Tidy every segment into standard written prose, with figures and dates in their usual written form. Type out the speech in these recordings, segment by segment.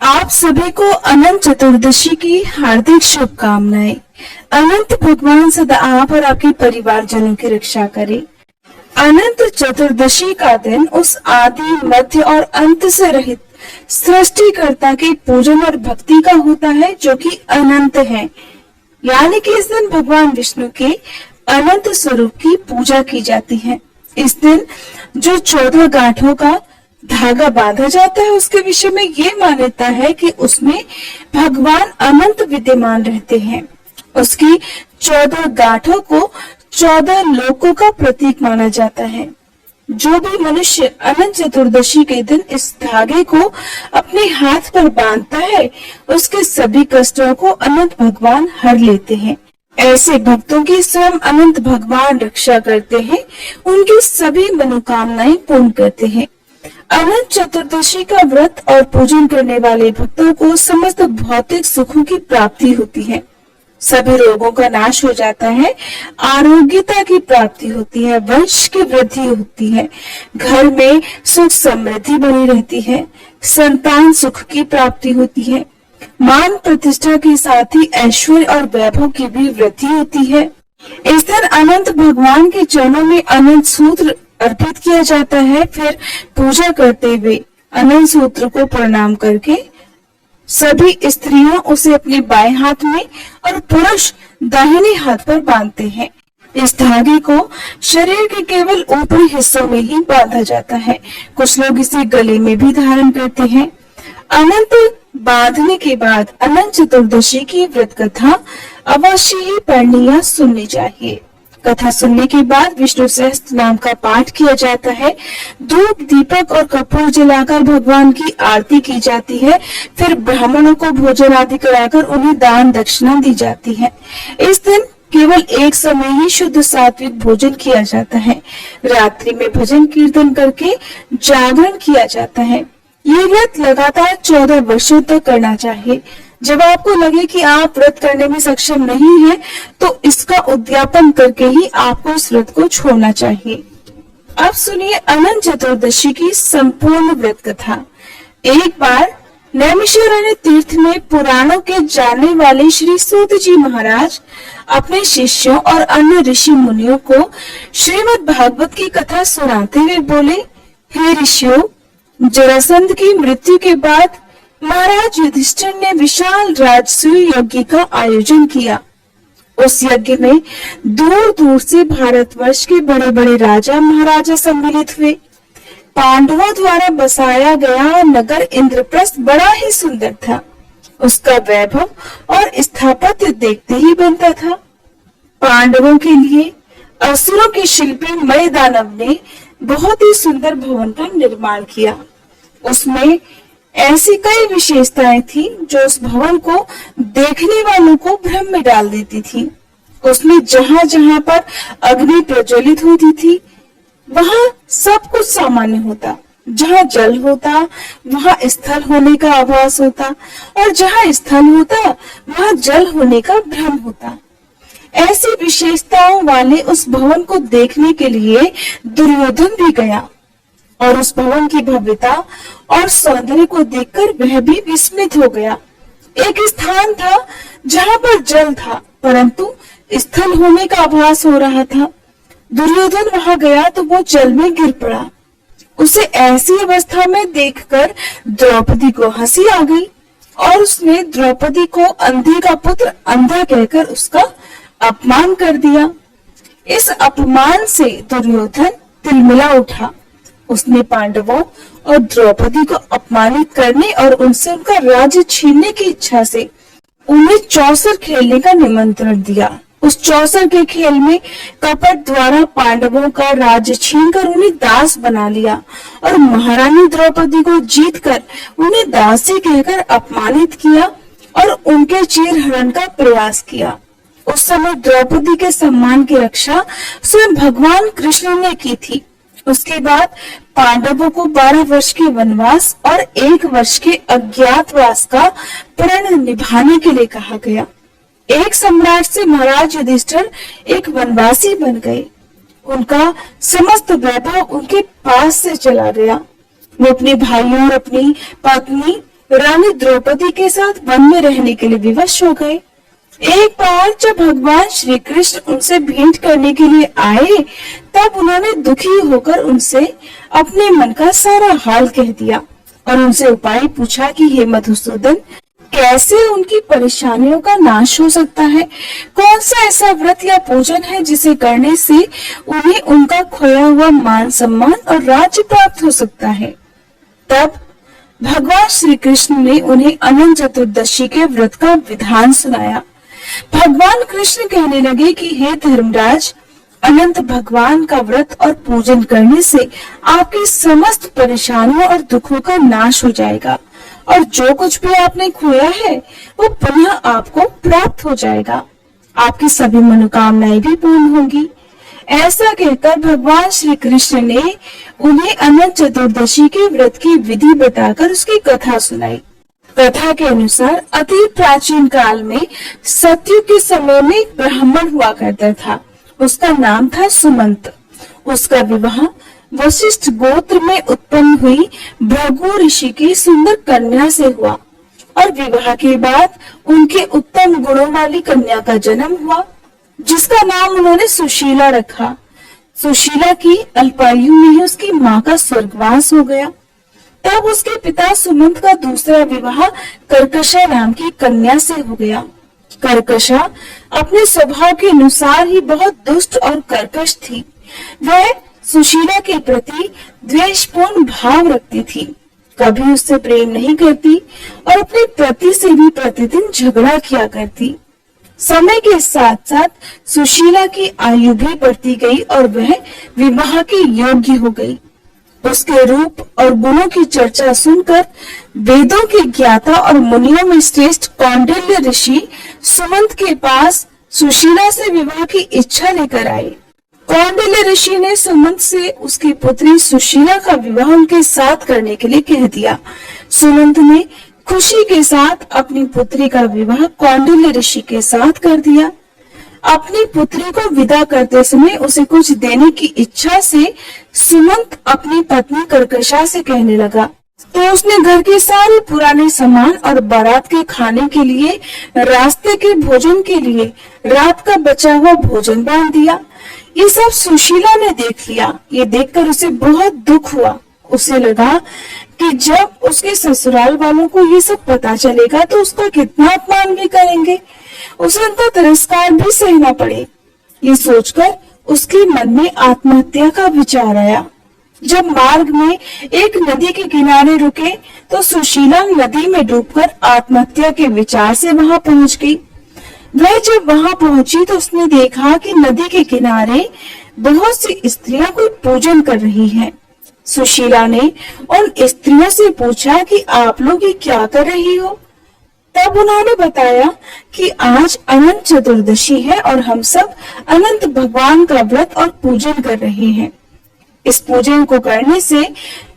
आप सभी को अनंत चतुर्दशी की हार्दिक शुभकामनाएं। अनंत भगवान सदा आप और आपके परिवारजनों की रक्षा करे। अनंत चतुर्दशी का दिन उस आदि मध्य और अंत से रहित सृष्टिकर्ता के पूजन और भक्ति का होता है जो कि अनंत है। यानी कि इस दिन भगवान विष्णु के अनंत स्वरूप की पूजा की जाती है। इस दिन जो 14 गांठों का धागा बांधा जाता है उसके विषय में ये मान्यता है कि उसमें भगवान अनंत विद्यमान रहते हैं। उसकी 14 गांठों को 14 लोकों का प्रतीक माना जाता है। जो भी मनुष्य अनंत चतुर्दशी के दिन इस धागे को अपने हाथ पर बांधता है उसके सभी कष्टों को अनंत भगवान हर लेते हैं। ऐसे भक्तों की स्वयं अनंत भगवान रक्षा करते हैं, उनकी सभी मनोकामनाएं पूर्ण करते हैं। अनंत चतुर्दशी का व्रत और पूजन करने वाले भक्तों को समस्त भौतिक सुखों की प्राप्ति होती है। सभी रोगों का नाश हो जाता है, आरोग्यता की प्राप्ति होती है, वंश की वृद्धि होती है, घर में सुख समृद्धि बनी रहती है, संतान सुख की प्राप्ति होती है, मान प्रतिष्ठा के साथ ही ऐश्वर्य और वैभव की भी वृद्धि होती है। इस दिन अनंत भगवान के चरणों में अनंत सूत्र अर्पित किया जाता है। फिर पूजा करते हुए अनंत सूत्र को प्रणाम करके सभी स्त्रियां उसे अपने बाएं हाथ में और पुरुष दाहिने हाथ पर बांधते हैं। इस धागे को शरीर के केवल ऊपरी हिस्सों में ही बांधा जाता है। कुछ लोग इसे गले में भी धारण करते हैं। अनंत बांधने के बाद अनंत चतुर्दशी की व्रत कथा अवश्य ही पढ़नी या सुननी चाहिए। कथा सुनने के बाद विष्णु सहस्त्र नाम का पाठ किया जाता है। धूप दीपक और कपूर जलाकर भगवान की आरती की जाती है। फिर ब्राह्मणों को भोजन आदि कराकर उन्हें दान दक्षिणा दी जाती है। इस दिन केवल एक समय ही शुद्ध सात्विक भोजन किया जाता है। रात्रि में भजन कीर्तन करके जागरण किया जाता है। ये व्रत लगातार 14 वर्षों तक करना चाहिए। जब आपको लगे कि आप व्रत करने में सक्षम नहीं हैं, तो इसका उद्यापन करके ही आपको इस व्रत को छोड़ना चाहिए। अब सुनिए अनंत चतुर्दशी की संपूर्ण व्रत कथा। एक बार नैमिषारण्य तीर्थ में पुराणों के जानने वाले श्री सूत जी महाराज अपने शिष्यों और अन्य ऋषि मुनियों को श्रीमद् भागवत की कथा सुनाते हुए बोले, हे ऋषियों, जरासंध की मृत्यु के बाद महाराज युधिष्ठिर ने विशाल राजसूय यज्ञ का आयोजन किया। उस यज्ञ में दूर दूर से भारतवर्ष के बड़े बड़े राजा महाराजा सम्मिलित हुए। पांडवों द्वारा बसाया गया नगर इंद्रप्रस्थ बड़ा ही सुंदर था। उसका वैभव और स्थापत्य देखते ही बनता था। पांडवों के लिए असुरों के शिल्पी मय दानव ने बहुत ही सुंदर भवन का निर्माण किया। उसमें ऐसी कई विशेषताएं थी जो उस भवन को देखने वालों को भ्रम में डाल देती थी। उसमें जहां जहां पर अग्नि प्रज्वलित होती थी वहां सब कुछ सामान्य होता। जहां जल होता वहां स्थल होने का आभास होता, और जहां स्थल होता वहां जल होने का भ्रम होता। ऐसी विशेषताओं वाले उस भवन को देखने के लिए दुर्योधन भी गया और उस भवन की भव्यता और सौंदर्य को देखकर वह भी विस्मित हो गया। एक स्थान था जहां पर जल था परंतु स्थल होने का आभास हो रहा था। दुर्योधन वहां गया तो वो जल में गिर पड़ा। उसे ऐसी अवस्था में देखकर द्रौपदी को हंसी आ गई और उसने द्रौपदी को अंधे का पुत्र अंधा कहकर उसका अपमान कर दिया। इस अपमान से दुर्योधन तिलमिला उठा। उसने पांडवों और द्रौपदी को अपमानित करने और उनसे उनका राज्य छीनने की इच्छा से उन्हें चौसर खेलने का निमंत्रण दिया। उस चौसर के खेल में कपट द्वारा पांडवों का राज्य छीनकर उन्हें दास बना लिया और महारानी द्रौपदी को जीतकर उन्हें दासी कहकर अपमानित किया और उनके चीर हरण का प्रयास किया। उस समय द्रौपदी के सम्मान की रक्षा स्वयं भगवान कृष्ण ने की थी। उसके बाद पांडवों को 12 वर्ष के वनवास और 1 वर्ष के अज्ञातवास का प्रण निभाने के लिए कहा गया। एक सम्राट से महाराज युधिष्ठिर एक वनवासी बन गए। उनका समस्त वैभव उनके पास से चला गया। वो अपने भाइयों और अपनी पत्नी रानी द्रौपदी के साथ वन में रहने के लिए विवश हो गए। एक बार जब भगवान श्री कृष्ण उनसे भेंट करने के लिए आए, तब उन्होंने दुखी होकर उनसे अपने मन का सारा हाल कह दिया और उनसे उपाय पूछा कि हे मधुसूदन, कैसे उनकी परेशानियों का नाश हो सकता है? कौन सा ऐसा व्रत या पूजन है जिसे करने से उन्हें उनका खोया हुआ मान सम्मान और राज्य प्राप्त हो सकता है? तब भगवान श्री कृष्ण ने उन्हें अनंत चतुर्दशी के व्रत का विधान सुनाया। भगवान कृष्ण कहने लगे कि हे धर्मराज, अनंत भगवान का व्रत और पूजन करने से आपकी समस्त परेशानियों और दुखों का नाश हो जाएगा और जो कुछ भी आपने खोया है वो पुनः आपको प्राप्त हो जाएगा। आपकी सभी मनोकामनाएं भी पूर्ण होंगी। ऐसा कहकर भगवान श्री कृष्ण ने उन्हें अनंत चतुर्दशी के व्रत की विधि बताकर उसकी कथा सुनाई। कथा के अनुसार अति प्राचीन काल में सतयुग के समय में एक ब्राह्मण हुआ करता था। उसका नाम था सुमंत। उसका विवाह वशिष्ठ गोत्र में उत्पन्न हुई भृगु ऋषि की सुंदर कन्या से हुआ और विवाह के बाद उनके उत्तम गुणों वाली कन्या का जन्म हुआ, जिसका नाम उन्होंने सुशीला रखा। सुशीला की अल्पायु में ही उसकी माँ का स्वर्गवास हो गया। तब उसके पिता सुमंत का दूसरा विवाह कर्कशा नाम की कन्या से हो गया। कर्कशा अपने स्वभाव के अनुसार ही बहुत दुष्ट और कर्कश थी। वह सुशीला के प्रति द्वेषपूर्ण भाव रखती थी, कभी उससे प्रेम नहीं करती और अपने पति से भी प्रतिदिन झगड़ा किया करती। समय के साथ साथ सुशीला की आयु भी बढ़ती गई और वह विवाह के योग्य हो गई। उसके रूप और गुणों की चर्चा सुनकर वेदों के ज्ञाता और मुनियों में श्रेष्ठ कौंडिल्य ऋषि सुमंत के पास सुशीला से विवाह की इच्छा लेकर आए। कौंडिल्य ऋषि ने सुमंत से उसकी पुत्री सुशीला का विवाह उनके साथ करने के लिए कह दिया। सुमंत ने खुशी के साथ अपनी पुत्री का विवाह कौंडिल्य ऋषि के साथ कर दिया। अपनी पुत्री को विदा करते समय उसे कुछ देने की इच्छा से सुमंत अपनी पत्नी कर्कशा से कहने लगा, तो उसने घर के सारे पुराने सामान और बारात के खाने के लिए, रास्ते के भोजन के लिए रात का बचा हुआ भोजन बांध दिया। ये सब सुशीला ने देख लिया। ये देखकर उसे बहुत दुख हुआ। उसे लगा कि जब उसके ससुराल वालों को ये सब पता चलेगा तो उसका कितना अपमान भी करेंगे, उसे उनका तिरस्कार भी सहना पड़े। ये सोचकर उसके मन में आत्महत्या का विचार आया। जब मार्ग में एक नदी के किनारे रुके तो सुशीला नदी में डूबकर आत्महत्या के विचार से वहां पहुंच गई। वह जब वहां पहुंची तो उसने देखा कि नदी के किनारे बहुत सी स्त्रियां कोई पूजन कर रही हैं। सुशीला ने उन स्त्रियों से पूछा कि आप लोग ये क्या कर रही हो? तब उन्होंने बताया कि आज अनंत चतुर्दशी है और हम सब अनंत भगवान का व्रत और पूजन कर रहे हैं। इस पूजन को करने से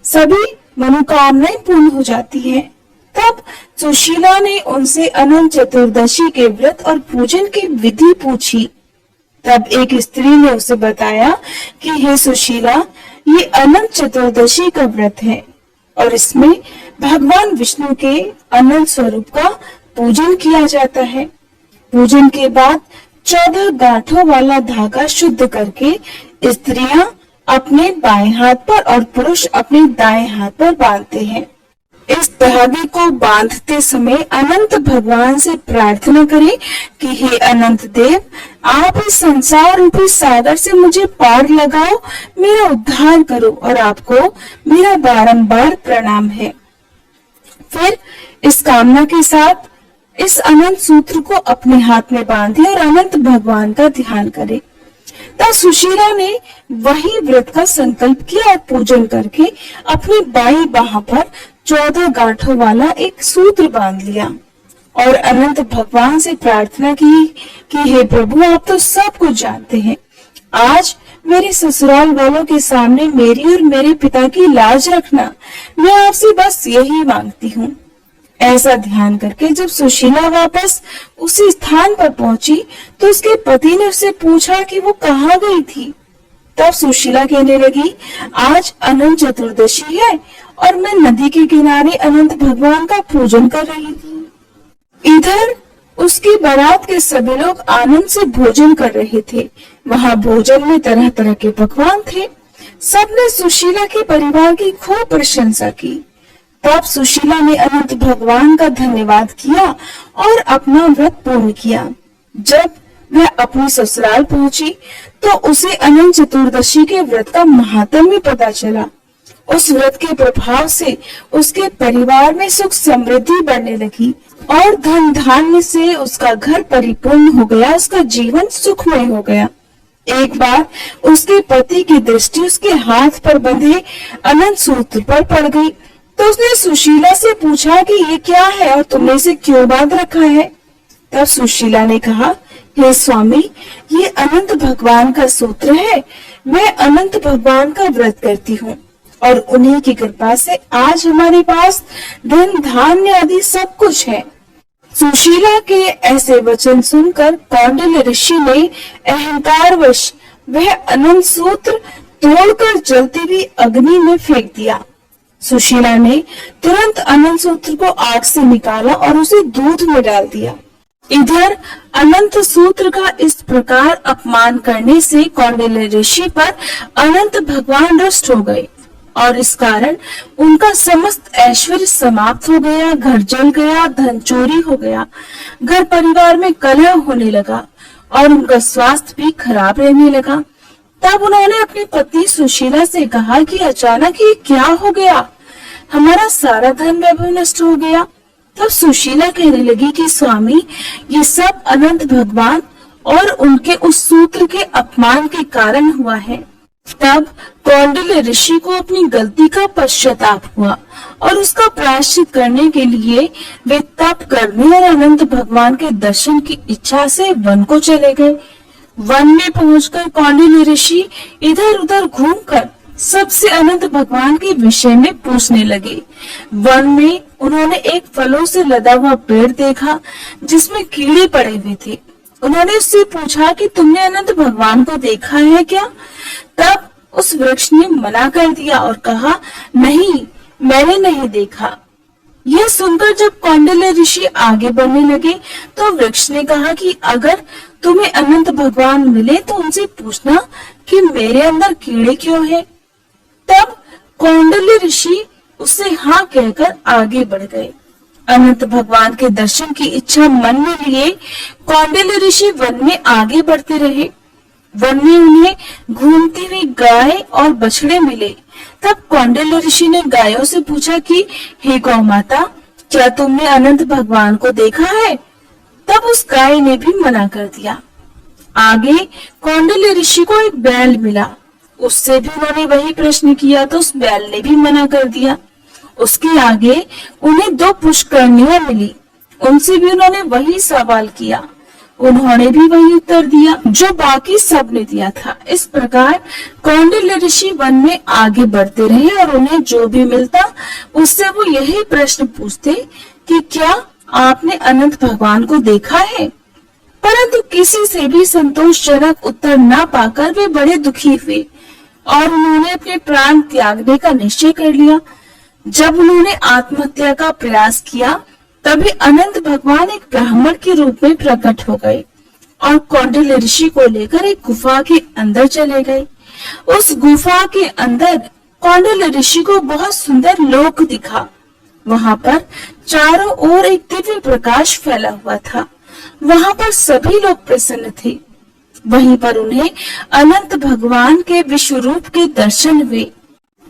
सभी मनोकामनाएं पूर्ण हो जाती हैं। तब सुशीला ने उनसे अनंत चतुर्दशी के व्रत और पूजन की विधि पूछी। तब एक स्त्री ने उसे बताया कि हे सुशीला, ये अनंत चतुर्दशी का व्रत है और इसमें भगवान विष्णु के अनंत स्वरूप का पूजन किया जाता है। पूजन के बाद 14 गांठों वाला धागा शुद्ध करके स्त्रियां अपने बाएं हाथ पर और पुरुष अपने दाएं हाथ पर बांधते हैं। इस धागे को बांधते समय अनंत भगवान से प्रार्थना करें कि हे अनंत देव, आप इस संसार रूपी सागर से मुझे पार लगाओ, मेरा उद्धार करो और आपको मेरा बारंबार प्रणाम है। फिर इस कामना के साथ इस अनंत सूत्र को अपने हाथ में बांधे और अनंत भगवान का ध्यान करें। तब सुशीला ने वही व्रत का संकल्प किया और पूजन करके अपनी बाईं बाह पर 14 गांठों वाला एक सूत्र बांध लिया और अनंत भगवान से प्रार्थना की कि हे प्रभु, आप तो सब कुछ जानते हैं। आज मेरे ससुराल वालों के सामने मेरी और मेरे पिता की लाज रखना। मैं आपसे बस यही मांगती हूँ। ऐसा ध्यान करके जब सुशीला वापस उसी स्थान पर पहुंची तो उसके पति ने उससे पूछा कि वो कहाँ गई थी। तब सुशीला कहने लगी, आज अनंत चतुर्दशी है और मैं नदी के किनारे अनंत भगवान का पूजन कर रही थी। इधर उसकी बारात के सभी लोग आनंद से भोजन कर रहे थे। वहां भोजन में तरह तरह के पकवान थे। सबने सुशीला के परिवार की खूब प्रशंसा की। तब सुशीला ने अनंत भगवान का धन्यवाद किया और अपना व्रत पूर्ण किया। जब वह अपनी ससुराल पहुंची तो उसे अनंत चतुर्दशी के व्रत का महात्म्य पता चला। उस व्रत के प्रभाव से उसके परिवार में सुख समृद्धि बढ़ने लगी और धन धान्य से उसका घर परिपूर्ण हो गया, उसका जीवन सुखमय हो गया। एक बार उसके पति की दृष्टि उसके हाथ पर बंधे अनंत सूत्र पर पड़ गई, तो उसने सुशीला से पूछा कि ये क्या है और तुमने इसे क्यों बांध रखा है। तब सुशीला ने कहा, हे स्वामी, ये अनंत भगवान का सूत्र है। मैं अनंत भगवान का व्रत करती हूँ और उन्हीं की कृपा से आज हमारे पास धन धान्य आदि सब कुछ है। सुशीला के ऐसे वचन सुनकर कौंडिल्य ऋषि ने अहंकारवश वह अनंत सूत्र तोड़कर जलती हुई अग्नि में फेंक दिया। सुशीला ने तुरंत अनंत सूत्र को आग से निकाला और उसे दूध में डाल दिया। इधर अनंत सूत्र का इस प्रकार अपमान करने से कौंडिल्य ऋषि पर अनंत भगवान रुष्ट हो गए और इस कारण उनका समस्त ऐश्वर्य समाप्त हो गया, घर जल गया, धन चोरी हो गया, घर परिवार में कलह होने लगा और उनका स्वास्थ्य भी खराब रहने लगा। तब उन्होंने अपनी पत्नी सुशीला से कहा कि अचानक ये क्या हो गया, हमारा सारा धन वैभव नष्ट हो गया। तब सुशीला कहने लगी कि स्वामी, ये सब अनंत भगवान और उनके उस सूत्र के अपमान के कारण हुआ है। तब कौंडिल्य ऋषि को अपनी गलती का पश्चाताप हुआ और उसका प्रायश्चित करने के लिए वे तप करने और अनंत भगवान के दर्शन की इच्छा से वन को चले गए। वन में पहुंचकर कौंडिल्य ऋषि इधर उधर घूमकर सबसे अनंत भगवान के विषय में पूछने लगे। वन में उन्होंने एक फलों से लदा हुआ पेड़ देखा जिसमें कीड़े पड़े हुए थे। उन्होंने उससे पूछा कि तुमने अनंत भगवान को देखा है क्या? तब उस वृक्ष ने मना कर दिया और कहा, नहीं, मैंने नहीं देखा। यह सुनकर जब कौंडिल्य ऋषि आगे बढ़ने लगे तो वृक्ष ने कहा कि अगर तुम्हें अनंत भगवान मिले तो उनसे पूछना कि मेरे अंदर कीड़े क्यों हैं। तब कौंडिल्य ऋषि उससे हाँ कहकर आगे बढ़ गए। अनंत भगवान के दर्शन की इच्छा मन में लिए कौंडिल्य ऋषि वन में आगे बढ़ते रहे। वन में उन्हें घूमती हुई गाय और बछड़े मिले। तब कौंडिल्य ऋषि ने गायों से पूछा कि हे गौ माता, क्या तुमने अनंत भगवान को देखा है? तब उस गाय ने भी मना कर दिया। आगे कौंडिल्य ऋषि को एक बैल मिला, उससे भी उन्होंने वही प्रश्न किया तो उस बैल ने भी मना कर दिया। उसके आगे उन्हें दो पुष्करनियां मिली, उनसे भी उन्होंने वही सवाल किया, उन्होंने भी वही उत्तर दिया जो बाकी सब ने दिया था। इस प्रकार कौंडिल्य ऋषि वन में आगे बढ़ते रहे और उन्हें जो भी मिलता उससे वो यही प्रश्न पूछते कि क्या आपने अनंत भगवान को देखा है? परंतु किसी से भी संतोषजनक उत्तर न पाकर वे बड़े दुखी हुए और उन्होंने अपने प्राण त्यागने का निश्चय कर लिया। जब उन्होंने आत्महत्या का प्रयास किया तभी अनंत भगवान एक ब्राह्मण के रूप में प्रकट हो गए और कौंडिल्य ऋषि को लेकर एक गुफा के अंदर चले गए। उस गुफा के अंदर कौंडिल्य ऋषि को बहुत सुंदर लोक दिखा। वहां पर चारों ओर एक दिव्य प्रकाश फैला हुआ था। वहां पर सभी लोग प्रसन्न थे। वहीं पर उन्हें अनंत भगवान के विश्व रूप के दर्शन हुए।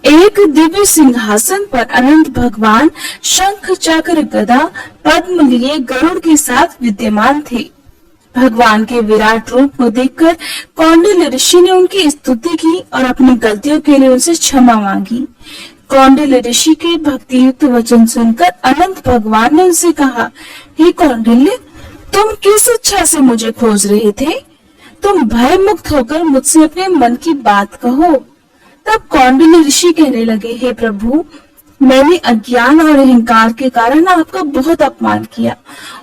एक दिव्य सिंहासन पर अनंत भगवान शंख चक्र गदा पद्म लिए गरुड़ के साथ विद्यमान थे। भगवान के विराट रूप को देखकर कौंडिल्य ऋषि ने उनकी स्तुति की और अपनी गलतियों के लिए उनसे क्षमा मांगी। कौंडिल्य ऋषि के भक्ति युक्त वचन सुनकर अनंत भगवान ने उनसे कहा, हे कौंडिल्य, तुम किस इच्छा से मुझे खोज रहे थे? तुम भय मुक्त होकर मुझसे अपने मन की बात कहो। तब कौंडिल्य ऋषि कहने लगे, हे प्रभु, मैंने अज्ञान और अहंकार के कारण आपका बहुत अपमान किया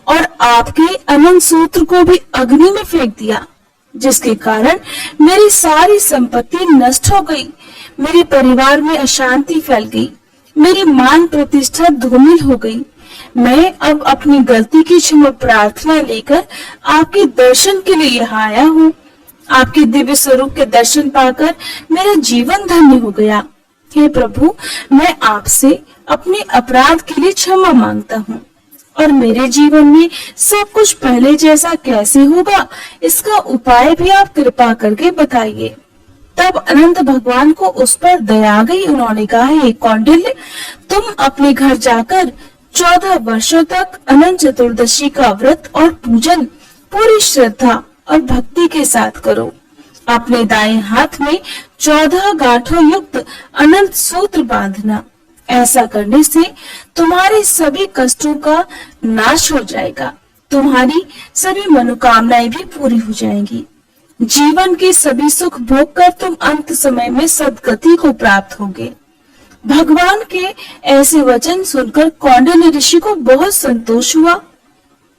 और आपके अनंत सूत्र को भी अग्नि में फेंक दिया, जिसके कारण मेरी सारी संपत्ति नष्ट हो गई, मेरे परिवार में अशांति फैल गई मेरी मान प्रतिष्ठा धूमिल हो गई। मैं अब अपनी गलती की क्षमा प्रार्थना लेकर आपके दर्शन के लिए यहाँ आया हूँ। आपके दिव्य स्वरूप के दर्शन पाकर मेरा जीवन धन्य हो गया। हे प्रभु, मैं आपसे अपने अपराध के लिए क्षमा मांगता हूँ और मेरे जीवन में सब कुछ पहले जैसा कैसे होगा, इसका उपाय भी आप कृपा करके बताइए। तब अनंत भगवान को उस पर दया आ गई। उन्होंने कहा, हे कौंडिल्य, तुम अपने घर जाकर 14 वर्षों तक अनंत चतुर्दशी का व्रत और पूजन पूरी श्रद्धा और भक्ति के साथ करो। अपने दाएं हाथ में 14 गांठों युक्त अनंत सूत्र बांधना। ऐसा करने से तुम्हारे सभी कष्टों का नाश हो जाएगा। तुम्हारी सभी मनोकामनाएं भी पूरी हो जाएंगी। जीवन के सभी सुख भोग कर तुम अंत समय में सद्गति को प्राप्त होगे। भगवान के ऐसे वचन सुनकर कौंडिन्य ऋषि को बहुत संतोष हुआ।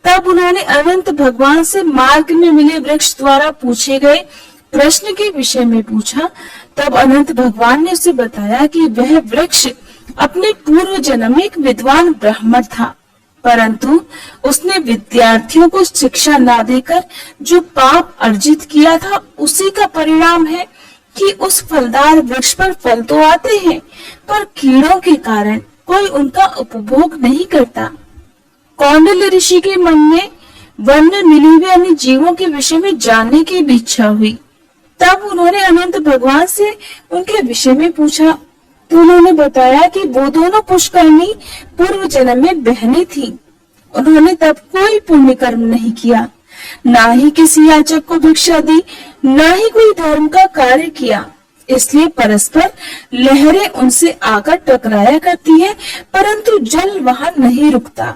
तब उन्होंने अनंत भगवान से मार्ग में मिले वृक्ष द्वारा पूछे गए प्रश्न के विषय में पूछा। तब अनंत भगवान ने उसे बताया कि वह वृक्ष अपने पूर्व जन्म में एक विद्वान ब्राह्मण था, परंतु उसने विद्यार्थियों को शिक्षा ना देकर जो पाप अर्जित किया था, उसी का परिणाम है कि उस फलदार वृक्ष पर फल तो आते हैं, पर कीड़ों के कारण कोई उनका उपभोग नहीं करता। कौंडिल्य ऋषि के मन में वन में मिले हुए अन्य जीवों के विषय में जानने की भी इच्छा हुई। तब उन्होंने अनंत भगवान से उनके विषय में पूछा, तो उन्होंने बताया कि वो दोनों पुष्करणी पूर्व जन्म में बहनें थीं। उन्होंने तब कोई पुण्य कर्म नहीं किया, ना ही किसी याचक को भिक्षा दी, ना ही कोई धर्म का कार्य किया। इसलिए परस्पर लहरें उनसे आकर टकराया करती हैं, परंतु जल वहां नहीं रुकता।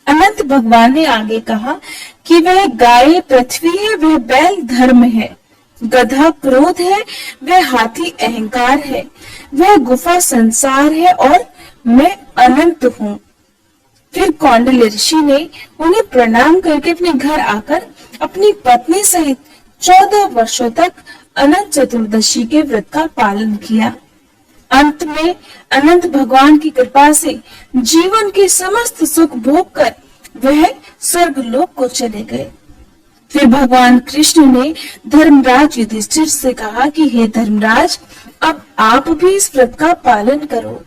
अनंत भगवान ने आगे कहा कि वह गाय पृथ्वी है, वह बैल धर्म है, गधा क्रोध है, वह हाथी अहंकार है, वह गुफा संसार है और मैं अनंत हूँ। फिर कौंडिल्य ऋषि ने उन्हें प्रणाम करके अपने घर आकर अपनी पत्नी सहित 14 वर्षों तक अनंत चतुर्दशी के व्रत का पालन किया। अंत में अनंत भगवान की कृपा से जीवन के समस्त सुख भोग कर वह स्वर्गलोक को चले गए। फिर भगवान कृष्ण ने धर्मराज युधिष्ठिर से कहा कि हे धर्मराज, अब आप भी इस व्रत का पालन करो।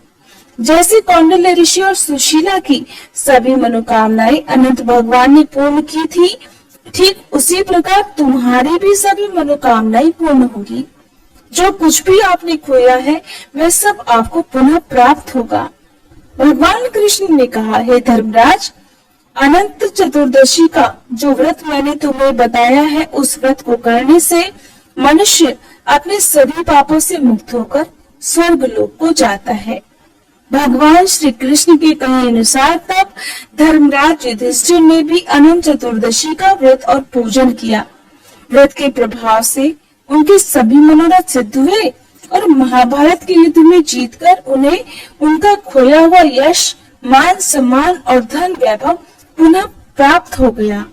जैसे कौंडिल्य ऋषि और सुशीला की सभी मनोकामनाएं अनंत भगवान ने पूर्ण की थी, ठीक उसी प्रकार तुम्हारी भी सभी मनोकामनाएं पूर्ण होगी। जो कुछ भी आपने खोया है वह सब आपको पुनः प्राप्त होगा। भगवान कृष्ण ने कहा, हे धर्मराज, अनंत चतुर्दशी का जो व्रत मैंने तुम्हें बताया है, उस व्रत को करने से मनुष्य अपने सभी पापों से मुक्त होकर स्वर्गलोक को जाता है। भगवान श्री कृष्ण के कहे अनुसार तब धर्मराज युधिष्ठिर ने भी अनंत चतुर्दशी का व्रत और पूजन किया। व्रत के प्रभाव से उनके सभी मनोरथ सिद्ध हुए और महाभारत के युद्ध में जीतकर उन्हें उनका खोया हुआ यश, मान सम्मान और धन वैभव पुनः प्राप्त हो गया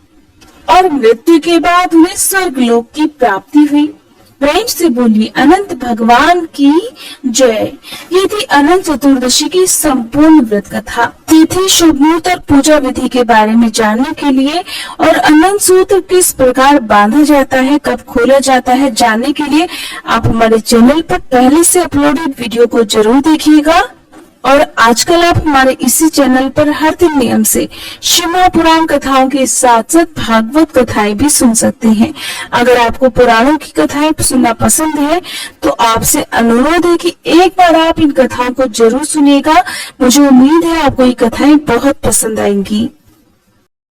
और मृत्यु के बाद उन्हें स्वर्गलोक की प्राप्ति हुई। प्रेम से बोलिए अनंत भगवान की जय। ये थी अनंत चतुर्दशी की संपूर्ण व्रत कथा। तिथि, शुभ मुहूर्त और पूजा विधि के बारे में जानने के लिए और अनंत सूत्र किस प्रकार बांधा जाता है, कब खोला जाता है, जानने के लिए आप हमारे चैनल पर पहले से अपलोडेड वीडियो को जरूर देखिएगा। और आजकल आप हमारे इसी चैनल पर हर दिन नियम से शिव महापुराण कथाओं के साथ साथ भागवत कथाएं भी सुन सकते हैं। अगर आपको पुराणों की कथाएं सुनना पसंद है तो आपसे अनुरोध है कि एक बार आप इन कथाओं को जरूर सुनिएगा। मुझे उम्मीद है आपको ये कथाएं बहुत पसंद आएंगी।